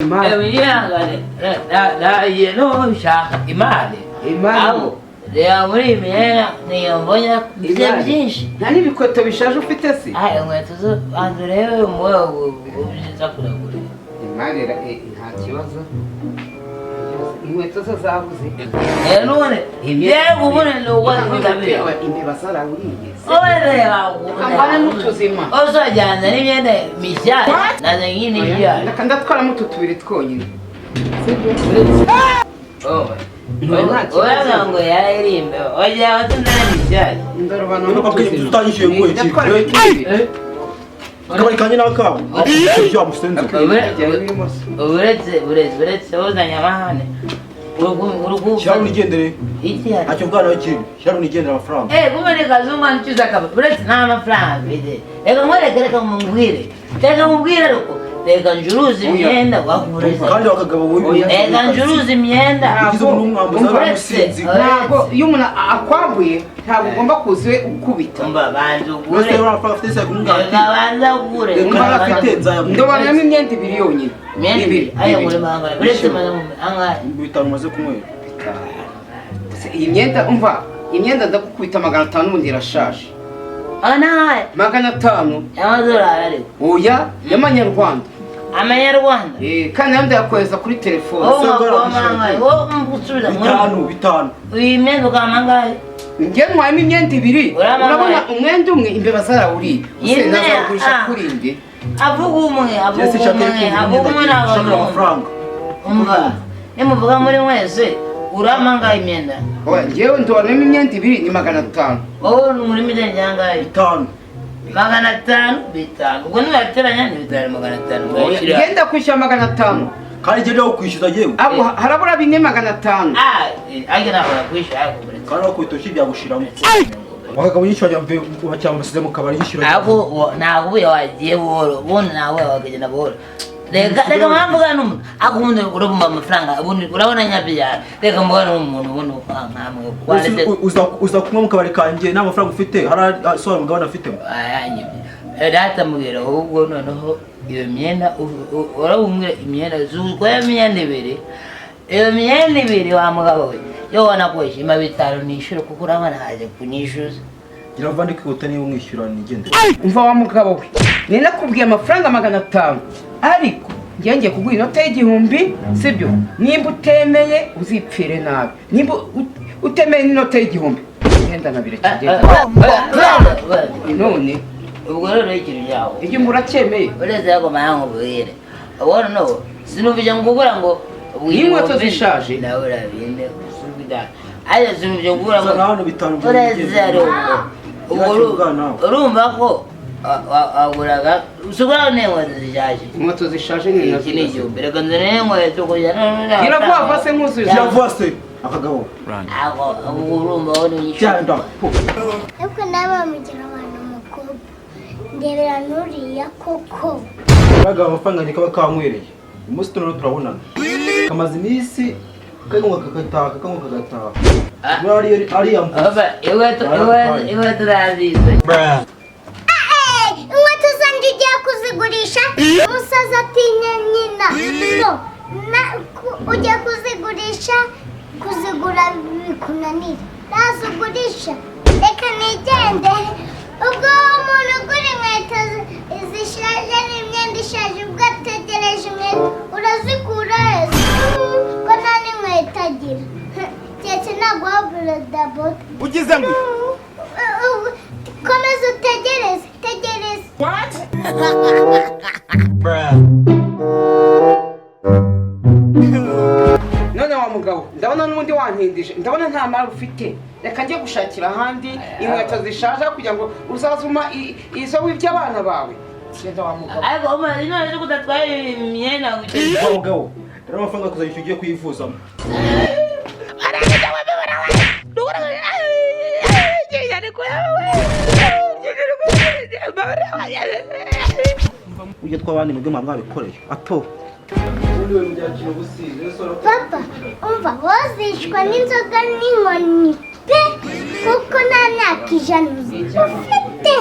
imari reba muri iyi myenda niyo mbonye ibyo byinshi nta n'ibikweto bishaje ufite se inkweto zo banza urebe ubyiza kuragura imari nta kibazo inkweto zo zabuze none yego ubone n'uwo imbeba zarawuriye reba ambana n'utuzima uzajyana n'imyenda mishyashya nazo nyine reka ndatwaramo utu tubiri twonyine urabona ngo yaririmbe oya watundana mishyashya ndarubana tutanyishyuye ngo iki kabari kanye n'akabo ibyo amusenze uretse uzanye amahane Sharon igendere ntacyo bwana w'ikindi Sharon igendera amafaranga kumene kazungu ncuza kaba uretse nta mafaranga mfite reka nkwereke reka mubwire ariko reka ncuruza imyenda wakureze kandi wakagabo wowe reka ncuruza imyenda ntabwo iyo umuntu akwambuye ntabwo ugomba kuza ukubita banza ugure banza ugure ndobanamo imyenda ibiri yonyine bitanu maze kunywera iyi myenda umva imyenda ndakukubita 500 ubundi irashaje anaye 500 y'amadolari ariko oya y'amanyarwanda amanyarwanda kandi nayo ndayakohereza kuri telefone bitanu iyi myenda ukamangaye njye ntwayemo imyenda ibiri urabona umwenda umwe imbeba zarawuriye nazagurisha kuri indi avuga umwe amafaranga umva nimuvuga muri mwese uramanga imyenda njyewe ndwanemo imyenda ibiri ni 500 wowe muri midenge yangaye 5 500 ubwo nibateranya ni 500 ngenda kwishyura 500 kandi njye rero kwishyuza yewe harabura 4,500 ajya nabura kwishyura kandi wakwitoshye byagushiramo wakagabo yishyura bacyambasize mu kabari yishyura ntabwo ubuye wagiye buhoro ubundi nawe wakagenda buhoro reka mwavuga n'umuntu akubundi urabumba amafaranga ubundi urabona nyabyara reka mvuga n'umuntu ubundi nkamwe uza kunywa mu kabari kanjye nta mafaranga ufite harasohora umugabane afite data mubwira ahubwo noneho iyo myenda urabumwe imyenda zuzwa imyenda ibiri iyo myenda ibiri wa mugabo we yo wanakoresha 500 nishyura kuko urabona haje kunyishyuza irava ndi kwihuta niba umwishyura nigendere umva wa mugabo we ni nakubwiye amafaranga 500 ariko ngiye kuguha inota y'igihumbi sibyo nimba utemeye uzipfire nabi nimba utemeye n'inota y'igihumbi ngenda nabire kigenda none ubwo rero ikintu yawo iyo muracyemeye ureze yako mayango bwire ubona no sinuvije ngugura ngo inkweto zishaje nawe urabinde usubida ayo sinuvije ngugura ngo naho bitanu ureze urumva ko aguraga usubira n'inkweto zishaje inkweto zishaje ni iki ni igihumbi reka nzane n'inkweto kujya iravuga vase nk'uzuye iravase akagabo urumva aho cyanda ariko nawe mugira abantu mukuru ndebera nuriya koko baga amafaranga kaba kankwereye umunsi tuno turabonana kamaze iminsi kagonga kagataha ari aba inkweto razize inkweto zanjye ugiye kuzigurisha umusaza atinya nyina ugiye kuzigura bikunanira nazigurisha reka nigende ubwo umuntu ugura inkweto zishaje n'imyenda ishaje ubwo ategereje inkweto urazikura ko nta n'inkweto agira ndetse naguhabura dabote ugize ngo komeza utegereze what none wa mugabo ndabona n'undi wantindije ndabona nta mari ufite reka njye gushakira ahandi inkweto zishaje kugira ngo uzazuma izo wibye abana bawe genda wa mugabo ariko umwana none cyo kudatwaye imyenda wa mugabo rero amafaranga kuzayishyura ugiye kuyivuzamo ujye twabandi mu byo mwabikoreye ato papa umva wazishwa n'inzoga n'inkoni pe kuko nta myaka 100 ufite